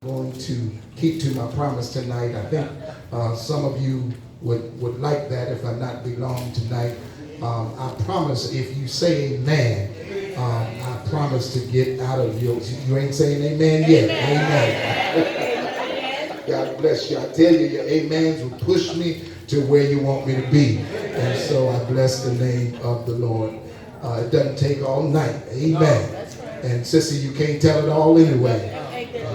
Going to keep to my promise tonight. I think some of you would like that if I not be long tonight. I promise if you say amen, I promise to get out of you ain't saying amen yet. Amen. God bless you. I tell you, your amens will push me to where you want me to be. And so I bless the name of the Lord. It doesn't take all night. Amen. And sissy, you can't tell it all anyway.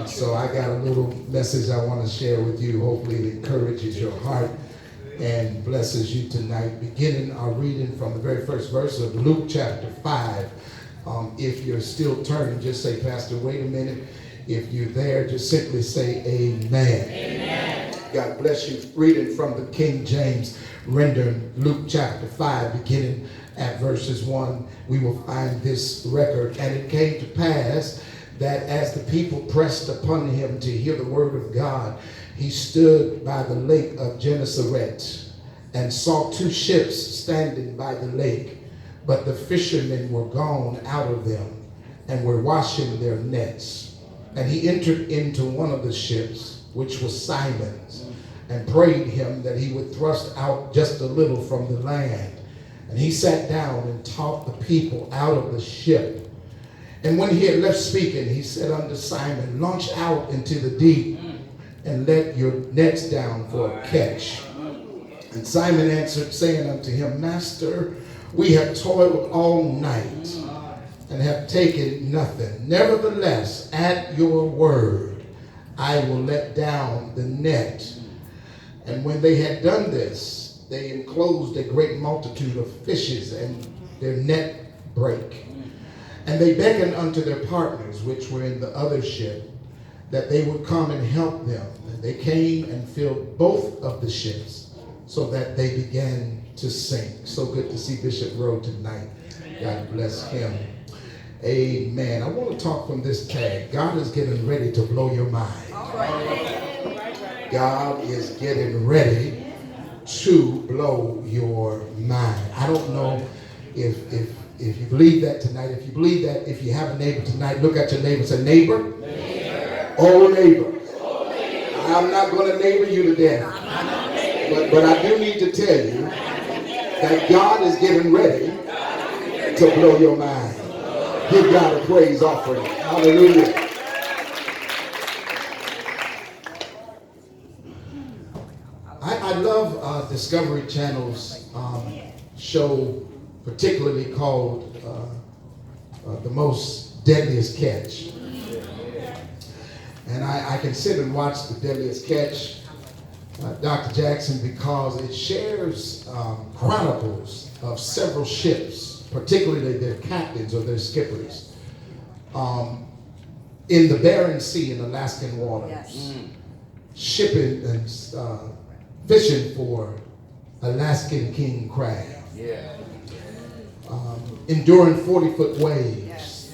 So I got a little message I want to share with you. Hopefully it encourages your heart and blesses you tonight. Beginning our reading from the very first verse of Luke chapter 5. If you're still turning, just say, Pastor, wait a minute. If you're there, just simply say amen. Amen. God bless you. Reading from the King James rendering, Luke chapter 5, beginning at verses 1, we will find this record. And it came to pass that as the people pressed upon him to hear the word of God, he stood by the lake of Gennesaret and saw two ships standing by the lake. But the fishermen were gone out of them and were washing their nets. And he entered into one of the ships, which was Simon's, and prayed him that he would thrust out just a little from the land. And he sat down and taught the people out of the ship. And when he had left speaking, he said unto Simon, launch out into the deep and let your nets down for a catch. And Simon answered, saying unto him, Master, we have toiled all night and have taken nothing. Nevertheless, at your word, I will let down the net. And when they had done this, they enclosed a great multitude of fishes, and their net brake. And they beckoned unto their partners, which were in the other ship, that they would come and help them. And they came and filled both of the ships, so that they began to sink. So good to see Bishop Rowe tonight. God bless him. Amen. I want to talk from this tag. God is getting ready to blow your mind. God is getting ready to blow your mind. I don't know if you believe that tonight. If you believe that, if you have a neighbor tonight, look at your neighbor and say, neighbor. Oh, neighbor. I'm not going to neighbor you to death. But I do need to tell you that God is getting ready to blow your mind. Give God a praise offering. Hallelujah. I love Discovery Channel's show, particularly called The Most Deadliest Catch. And I can sit and watch The Deadliest Catch, Dr. Jackson, because it shares chronicles of several ships, particularly their captains or their skippers, in the Bering Sea in Alaskan waters, shipping and fishing for Alaskan king crab. Enduring 40-foot waves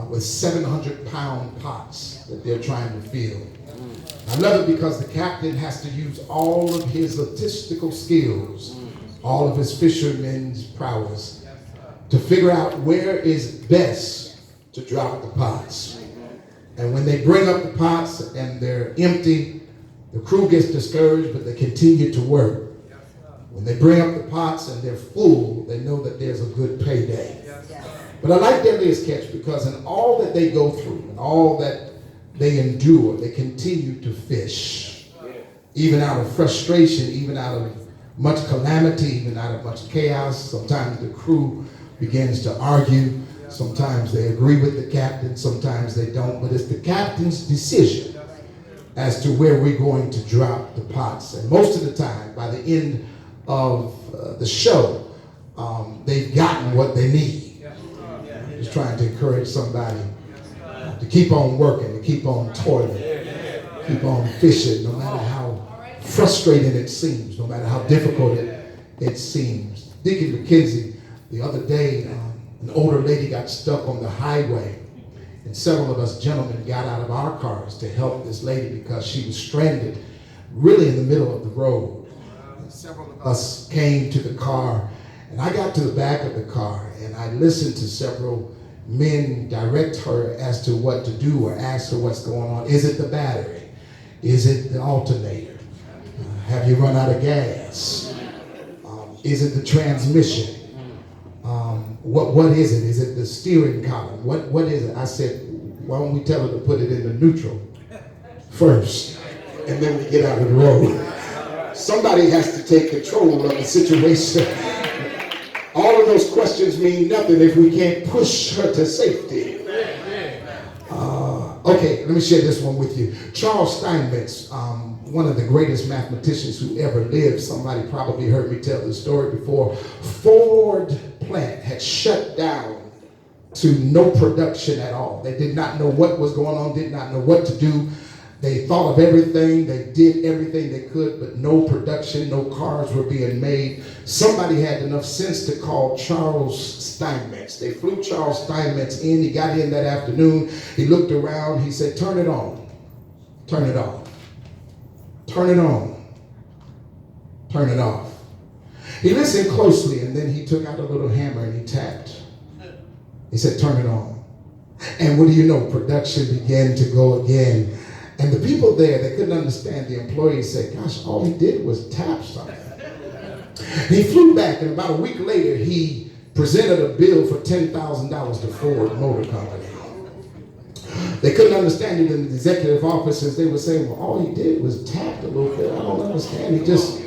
with 700-pound pots that they're trying to fill. I love it because the captain has to use all of his logistical skills, all of his fisherman's prowess, to figure out where is best to drop the pots. And when they bring up the pots and they're empty, the crew gets discouraged, but they continue to work. When they bring up the pots and they're full, they know that there's a good payday. But I like Deadliest Catch because in all that they go through and all that they endure, they continue to fish. Even out of frustration, even out of much calamity, even out of much chaos. Sometimes the crew begins to argue. Sometimes they agree with the captain, sometimes they don't. But it's the captain's decision as to where we're going to drop the pots. And most of the time, by the end of the show, they've gotten what they need. Just trying to encourage somebody to keep on working, to keep on toiling, keep on fishing, no matter how frustrating it seems, no matter how difficult it seems. Deacon McKenzie, the other day, an older lady got stuck on the highway, and several of us gentlemen got out of our cars to help this lady because she was stranded really in the middle of the road. And several of us came to the car, and I got to the back of the car, and I listened to several men direct her as to what to do or ask her what's going on. Is it the battery? Is it the alternator? Have you run out of gas? Is it the transmission? What is it? Is it the steering column? What is it? I said, why don't we tell her to put it in the neutral first, and then we get out of the road. Somebody has to take control of the situation. All of those questions mean nothing if we can't push her to safety. Okay, let me share this one with you. Charles Steinmetz, one of the greatest mathematicians who ever lived. Somebody probably heard me tell this story before. Ford plant had shut down to no production at all. They did not know what was going on, did not know what to do. They thought of everything, they did everything they could, but no production, no cars were being made. Somebody had enough sense to call Charles Steinmetz. They flew Charles Steinmetz in. He got in that afternoon. He looked around. He said, turn it on. Turn it off. Turn it on. Turn it off. He listened closely, and then he took out a little hammer and he tapped. He said, turn it on. And what do you know? Production began to go again. And the people there, they couldn't understand. The employees said, gosh, all he did was tap something. He flew back, and about a week later, he presented a bill for $10,000 to Ford Motor Company. They couldn't understand it in the executive offices. They were saying, well, all he did was tap a little bit. I don't understand. He just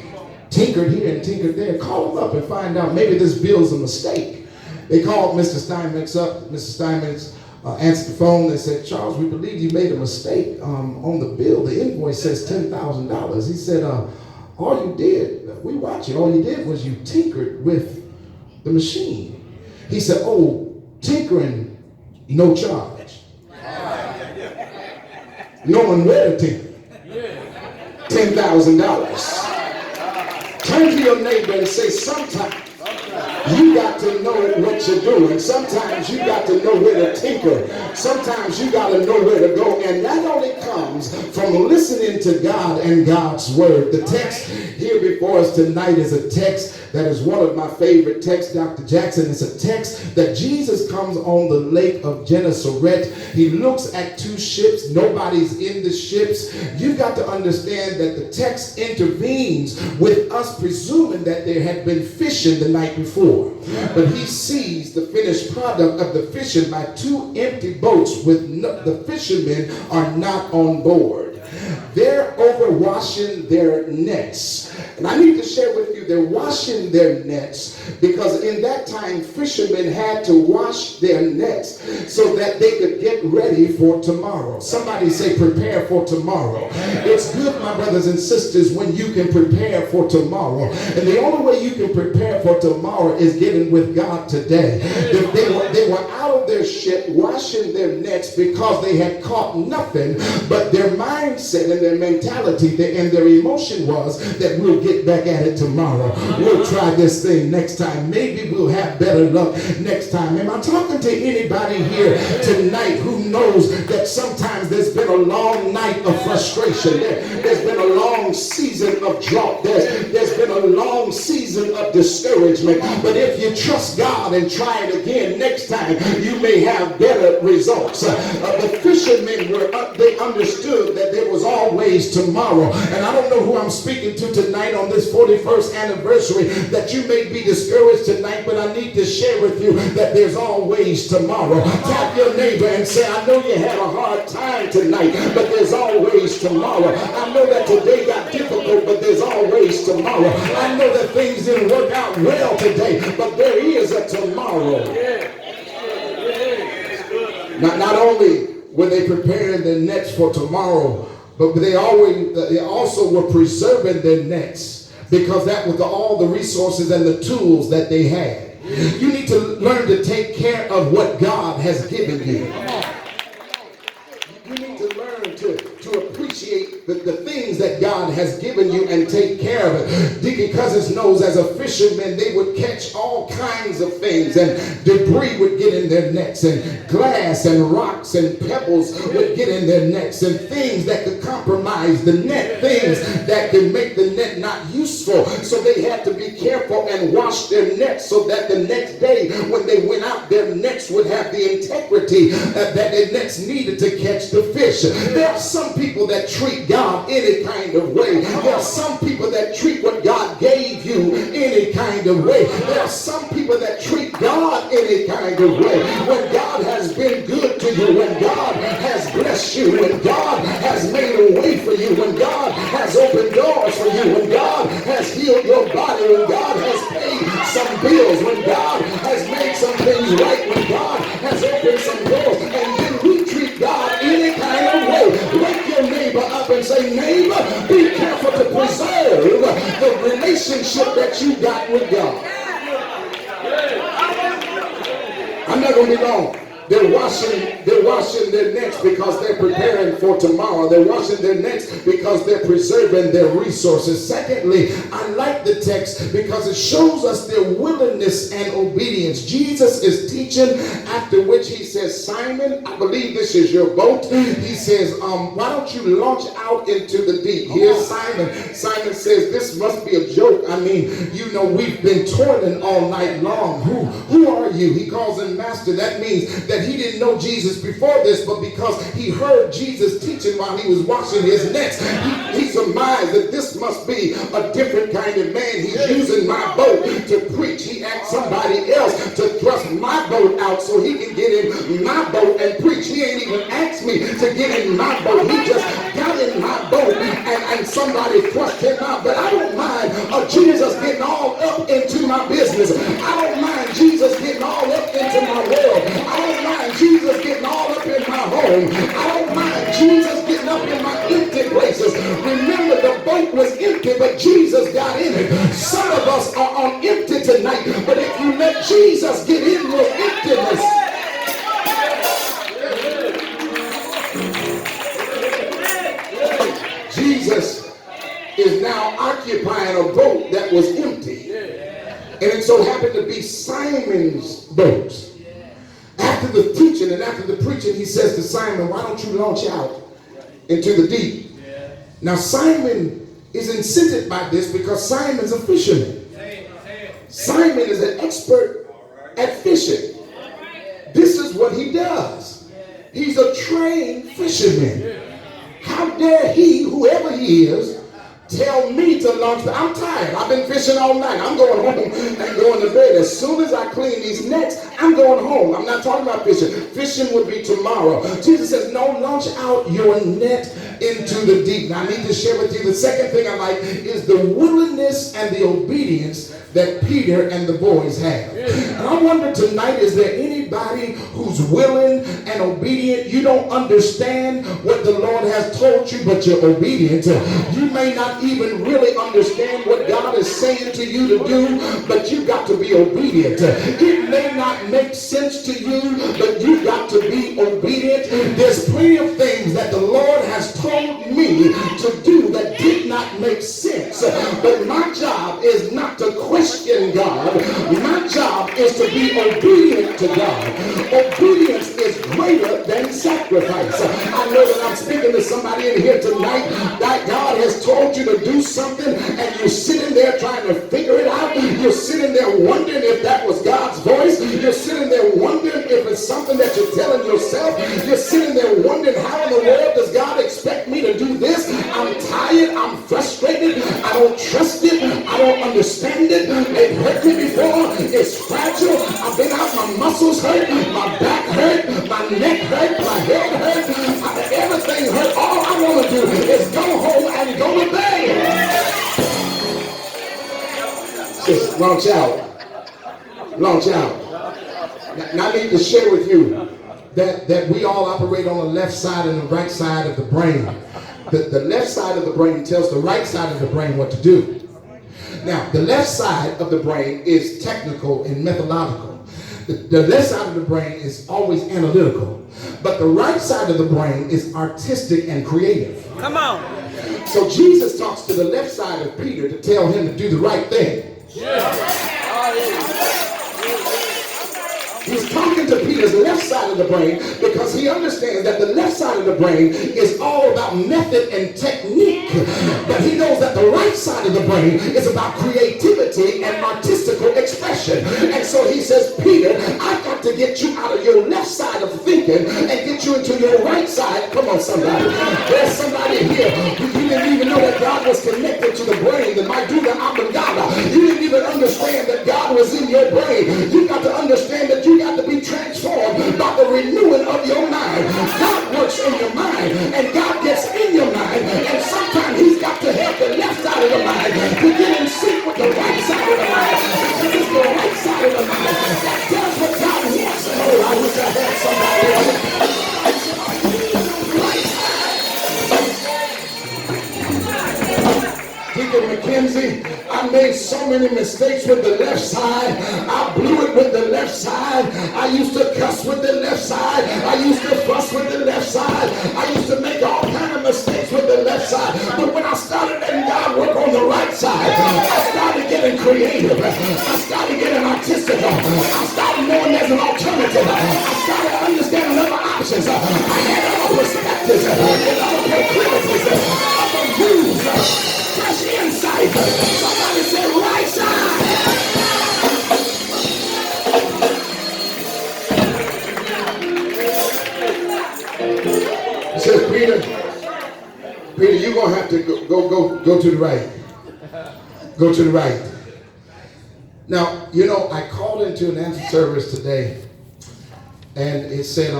tinkered here and tinkered there. Call him up and find out maybe this bill's a mistake. They called Mr. Steinmetz up. Mr. Steinmetz answered the phone. They said, Charles, we believe you made a mistake on the bill. The invoice says $10,000. He said, all you did, we watch it, all you did was you tinkered with the machine. He said, oh, tinkering, no charge. No one where to tinker. $10,000. Turn to your neighbor and say, sometimes you got to know what you're doing. Sometimes you got to know where to tinker. Sometimes you got to know where to go. And that only comes from listening to God and God's word. The text here before us tonight is a text that is one of my favorite texts, Dr. Jackson. It's a text that Jesus comes on the lake of Gennesaret. He looks at two ships. Nobody's in the ships. You've got to understand that the text intervenes with us presuming that there had been fishing the night before. But he sees the finished product of the fishing by two empty boats with the fishermen are not on board. They're over washing their nets. And I need to share with you, they're washing their nets because in that time, fishermen had to wash their nets so that they could get ready for tomorrow. Somebody say, prepare for tomorrow. It's good, my brothers and sisters, when you can prepare for tomorrow. And the only way you can prepare for tomorrow is getting with God today. They were out of their ship washing their nets because they had caught nothing, but their mindset and their mentality and their emotion was that we'll get back at it tomorrow. We'll try this thing next time. Maybe we'll have better luck next time. Am I talking to anybody here tonight who knows that sometimes there's been a long night of frustration? There's been a long season of drought. There's been a long season of discouragement. But if you trust God and try it again next time, you may have better results. The fishermen they understood that there was always tomorrow. And I don't know who I'm speaking to tonight on this 41st anniversary, that you may be discouraged tonight, but I need to share with you that there's always tomorrow. Tap your neighbor and say, I know you had a hard time tonight, but there's always tomorrow. I know that today got difficult, but there's always tomorrow. I know that things didn't work out well today, but there is a tomorrow. Not only were they preparing their nets for tomorrow, but they also were preserving their nets because that was all the resources and the tools that they had. You need to learn to take care of what God has given you. You need to learn to appreciate the things that God has given you and take care of it. Deacon Cousins knows as a fisherman, they would catch all kinds of things, and debris would get in their nets, and glass and rocks and pebbles would get in their nets, and things that could compromise minimize the net, things that can make the net not useful. So they had to be careful and wash their nets so that the next day when they went out, their nets would have the integrity that their nets needed to catch the fish. There are some people that treat God any kind of way. There are some people that treat what God gave you any kind of way. There are some people that treat God any kind of way. When God has been good to you, when God has blessed you, when God has made a way for you, when God has opened doors for you, when God has healed your body, when God has paid some bills, when God has made some things right, when God has opened some doors, and then we treat God any kind of way. Wake your neighbor up and say, neighbor, be careful to preserve the relationship that you got with God. I'm not going to be long. They're washing their nets because they're preparing for tomorrow. They're washing their nets because they're preserving their resources. Secondly, I like the text because it shows us their willingness and obedience. Jesus is teaching, after which he says, Simon, I believe this is your boat. He says, why don't you launch out into the deep? Here's Simon. Simon says, this must be a joke. I mean, we've been toiling all night long. Who are you? He calls him master. That means that he didn't know Jesus before this, but because he heard Jesus teaching while he was washing his nets, he surmised that this must be a different kind of man. He's using my boat to preach. He asked somebody else to thrust my boat out so he can get in my boat and preach. He ain't even asked me to get in my boat. He just got in my boat and somebody thrust him out. But I don't mind Jesus getting all up into my business. I don't mind Jesus getting all up into my world. I don't mind Jesus getting all up in my home. I don't mind Jesus getting up in my empty places. Remember, the boat was empty, but Jesus got in it. Some of us are on empty tonight, but if you let Jesus get in your emptiness, Jesus is now occupying a boat that was empty. And it so happened to be Simon's boat. After the teaching and after the preaching, he says to Simon, why don't you launch out into the deep? Now Simon is incented by this because Simon's a fisherman. Simon is an expert at fishing. This is what he does. He's a trained fisherman. How dare he, whoever he is, tell me to launch. I'm tired. I've been fishing all night. I'm going home and going to bed. As soon as I clean these nets, I'm going home. I'm not talking about fishing. Fishing would be tomorrow. Jesus says, no, launch out your net into the deep. Now, I need to share with you the second thing I like is the willingness and the obedience that Peter and the boys have. And I wonder tonight, is there anybody who's willing and obedient? You don't understand what the Lord has told you, but you're obedient. You may not even really understand what God is saying to you to do, but you got to be obedient. It may not make sense to you, but you got to be obedient. There's plenty of things that the Lord has told me to do that did not make sense, but my job is not to question God. My job is to be obedient to God. Obedience is greater than sacrifice. I know that I'm speaking to somebody in here tonight that God has told you to do something and you're sitting there trying to figure it out. You're sitting there wondering if that was God's voice. You're sitting there wondering if it's something that you're telling yourself. You're sitting there wondering, how in the world does God expect me to do this? I'm tired. I'm frustrated. I don't trust it. I don't understand it. It hurt me before. It's fragile. I've been out. My muscles hurt. My back hurt. My neck hurt. My head hurt. Everything hurt. All I want to do is go home and go to bed. Just launch out. Launch out. Now I need to share with you that we all operate on the left side and the right side of the brain. The left side of the brain tells the right side of the brain what to do. Now, the left side of the brain is technical and methodological. The left side of the brain is always analytical. But the right side of the brain is artistic and creative. Come on. So Jesus talks to the left side of Peter to tell him to do the right thing. He's talking to Peter's left side of the brain because he understands that the left side of the brain is all about method and technique. But he knows that the right side of the brain is about creativity and artistical expression. And so he says, Peter, I've got to get you out of your left side of thinking and get you into your right side. Come on, somebody. There's somebody here. You didn't even know that God was connected to the brain, the medulla oblongata. You didn't even understand that God was in your brain. You got to understand that you got to be transformed by the renewing of your mind. God works in your mind, and God gets in your mind, and sometimes he's got to help the left side of the mind to get in sync with the right side of the mind, because it's the right side of the mind that does what God wants. Oh, I wish I had somebody. Deacon McKenzie, I made so many mistakes with the left side. I blew it with the left side. I used to cuss with the left side. I used to fuss with the left side. I used to make all kinds of mistakes with the left side. But when I started letting God work on the right side, I started getting creative. I started getting artistic. I started knowing there's an alternative. I started understanding other options. I had other perspectives and other proclivities, other views. Fresh insight. Somebody say right side. He says, Peter, you're gonna have to go to the right. Go to the right. Now, you know, I called into an answer service today, and it said,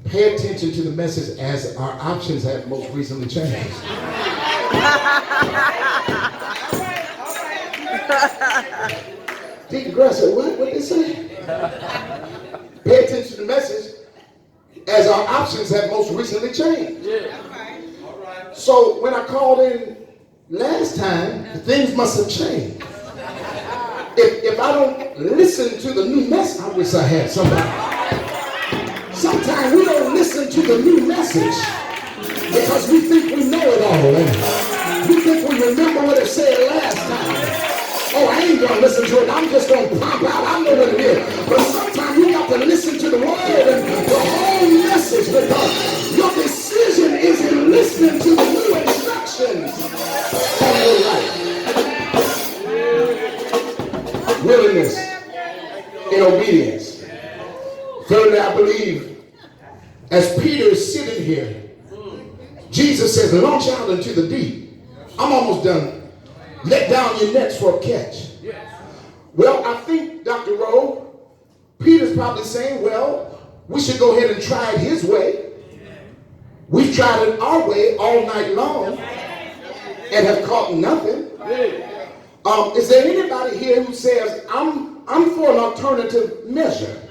pay attention to the message as our options have most recently changed. Deacon Grass said, what did they say? Pay attention to the message as our options have most recently changed. So when I called in last time, things must have changed. If I don't listen to the new message, I wish I had somebody. Sometimes we don't listen to the new message because we think we know it all. And we think we remember what it said last time. Oh, I ain't going to listen to it. I'm just going to pop out. I know what it is. But sometimes you got to listen to the word and the whole message, because your decision is in listening to the new instructions of your life. Willingness in obedience. Thirdly, I believe, as Peter is sitting here, Jesus says, launch out into the deep. I'm almost done. Let down your nets for a catch. Well, I think, Dr. Rowe, Peter's probably saying, well, we should go ahead and try it his way. We've tried it our way all night long and have caught nothing. Is there anybody here who says, I'm for an alternative measure?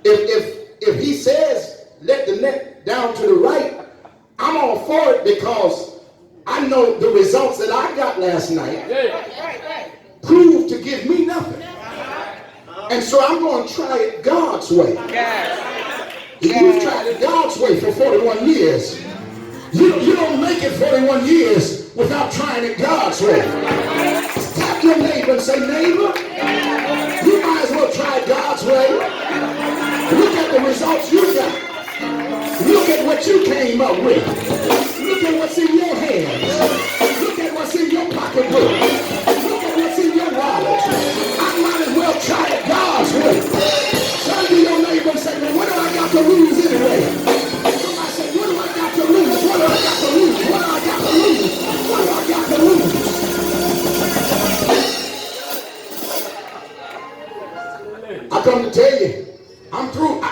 If he says, let the net down to the right, I'm all for it, because I know the results that I got last night proved to give me nothing. And so I'm going to try it God's way. You've tried it God's way for 41 years. You don't make it 41 years without trying it God's way. Tap your neighbor and say, neighbor, you might as well try it God's way. Look at the results you got. Look at what you came up with. Look at what's in your hands. Look at what's in your pocketbook. Look at what's in your wallet. I might as well try it God's way. Turn to your neighbor and say, well, what do I got to lose anyway? Somebody say, what do I got to lose? What do I got to lose? What do I got to lose? What do I got to lose? I come to tell you, I'm through. I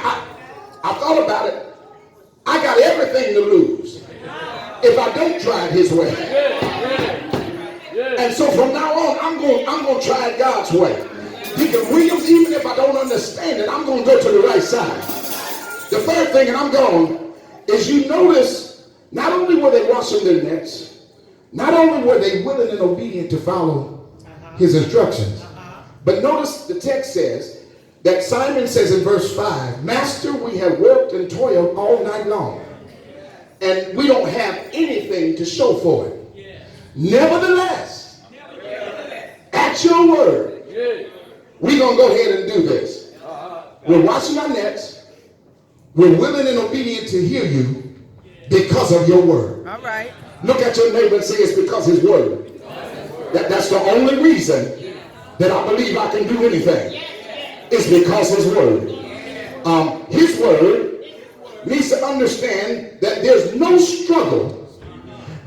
thought about it. I got everything to lose if I don't try it his way. And so from now on, I'm going to try it God's way. Deacon Williams, even if I don't understand it, I'm going to go to the right side. The third thing, and I'm gone, is you notice not only were they washing their nets, not only were they willing and obedient to follow his instructions, but notice the text says that Simon says in verse 5, Master, we have worked and toiled all night long, and we don't have anything to show for it. Nevertheless, at your word, we're going to go ahead and do this. We're washing our nets. We're willing and obedient to hear you because of your word. All right. Look at your neighbor and say it's because his word. That's the only reason that I believe I can do anything. It's because his word. His word needs to understand that there's no struggle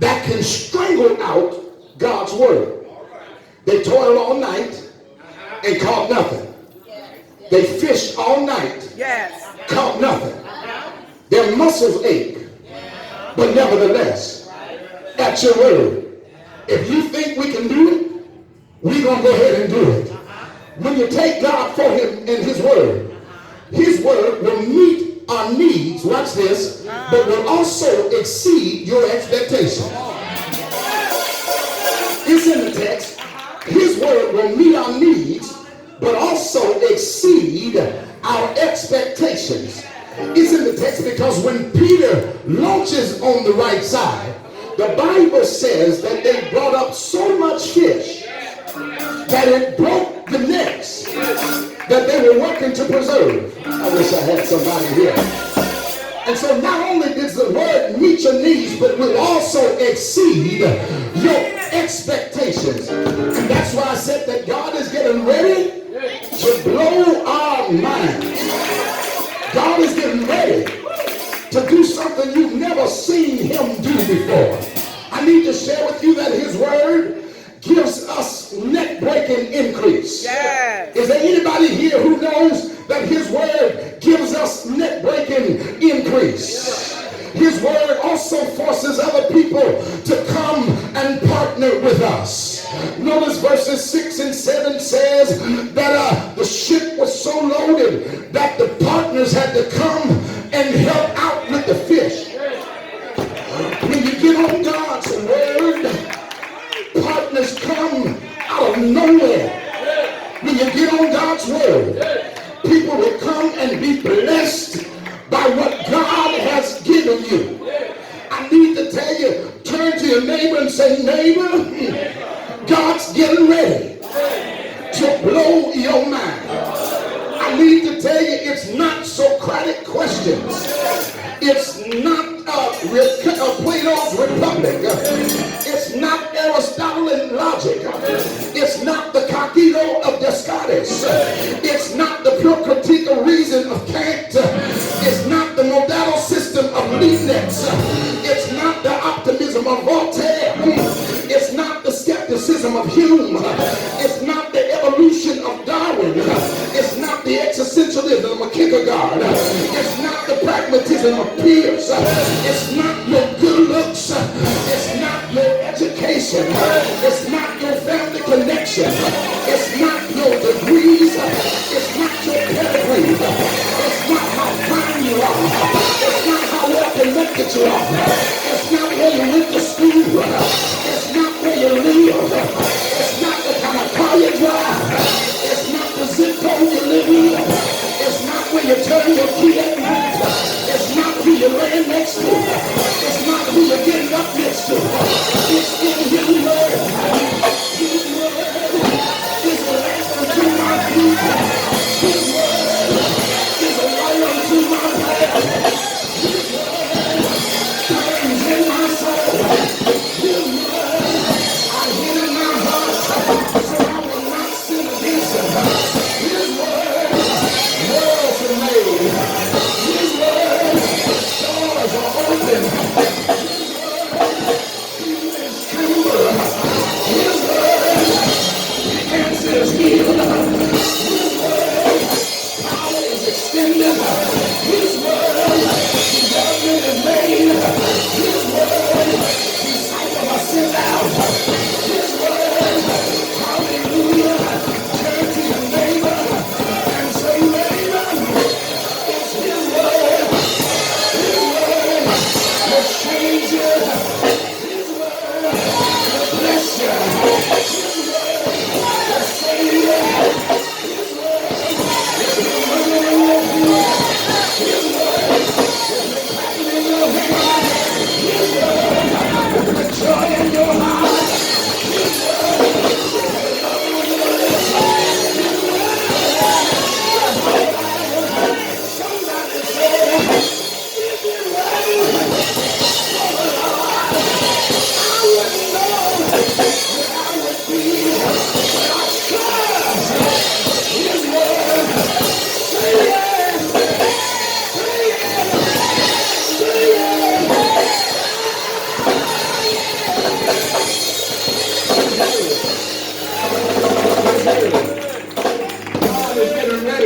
that can strangle out God's word. They toiled all night and caught nothing. They fished all night, caught nothing. Their muscles ache, but nevertheless, at your word, if you think we can do it, we're going to go ahead and do it. When you take God for him and his word will meet our needs, watch this, but will also exceed your expectations. It's in the text. His word will meet our needs, but also exceed our expectations. It's in the text because when Peter launches on the right side, the Bible says that they brought up so much fish that it broke the nets that they were working to preserve. I wish I had somebody here. And so not only does the word meet your needs, but will also exceed your expectations. And that's why I said that God is getting ready to blow our minds. God is getting ready to do something you've never seen him do before. I need to share with you that his word gives us net-breaking increase. Yes. Is there anybody here who knows that his word gives us net-breaking increase? His word also forces other people to come and partner with us. Notice verses 6 and 7 says that the ship was so loaded that the partners had to come and help out with the fish. When you get on God's word, partners come out of nowhere. When you get on God's word, people will come and be blessed by what God has given you. I need to tell you, turn to your neighbor and say, neighbor, God's getting ready to blow your mind. I need to tell you, it's not Socratic questions. It's not Plato's Republic. It's not Aristotelian logic. It's not the Cogito of Descartes. It's not the pure critique of reason of Kant. It's not the modal system of Leibniz. It's not the optimism of Voltaire. It's not the skepticism of Hume. It's not the evolution of Darwin. It's not the existentialism of Kierkegaard. It's not the pragmatism of Pierce. It's not your good looks. It's not your education. It's not your family connection. It's not your degrees. It's not your pedigree. It's not how fine you are. It's not how well connected you are. It's not where you went to school. It's not where you live. It's not the kind of car you drive. It's not the zip code you live in. It's not where you turn your key at night. It's not who you're laying next to. It's not who you're getting up next to. It's in his word. His word is a lamp unto my feet. His word is a light unto my path. His word burns in my soul.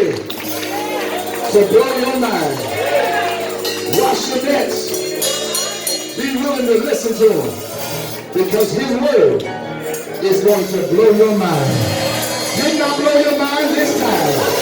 ready to blow your mind. Wash your nets. Be willing to listen to him, because his word is going to blow your mind. Did not blow your mind this time.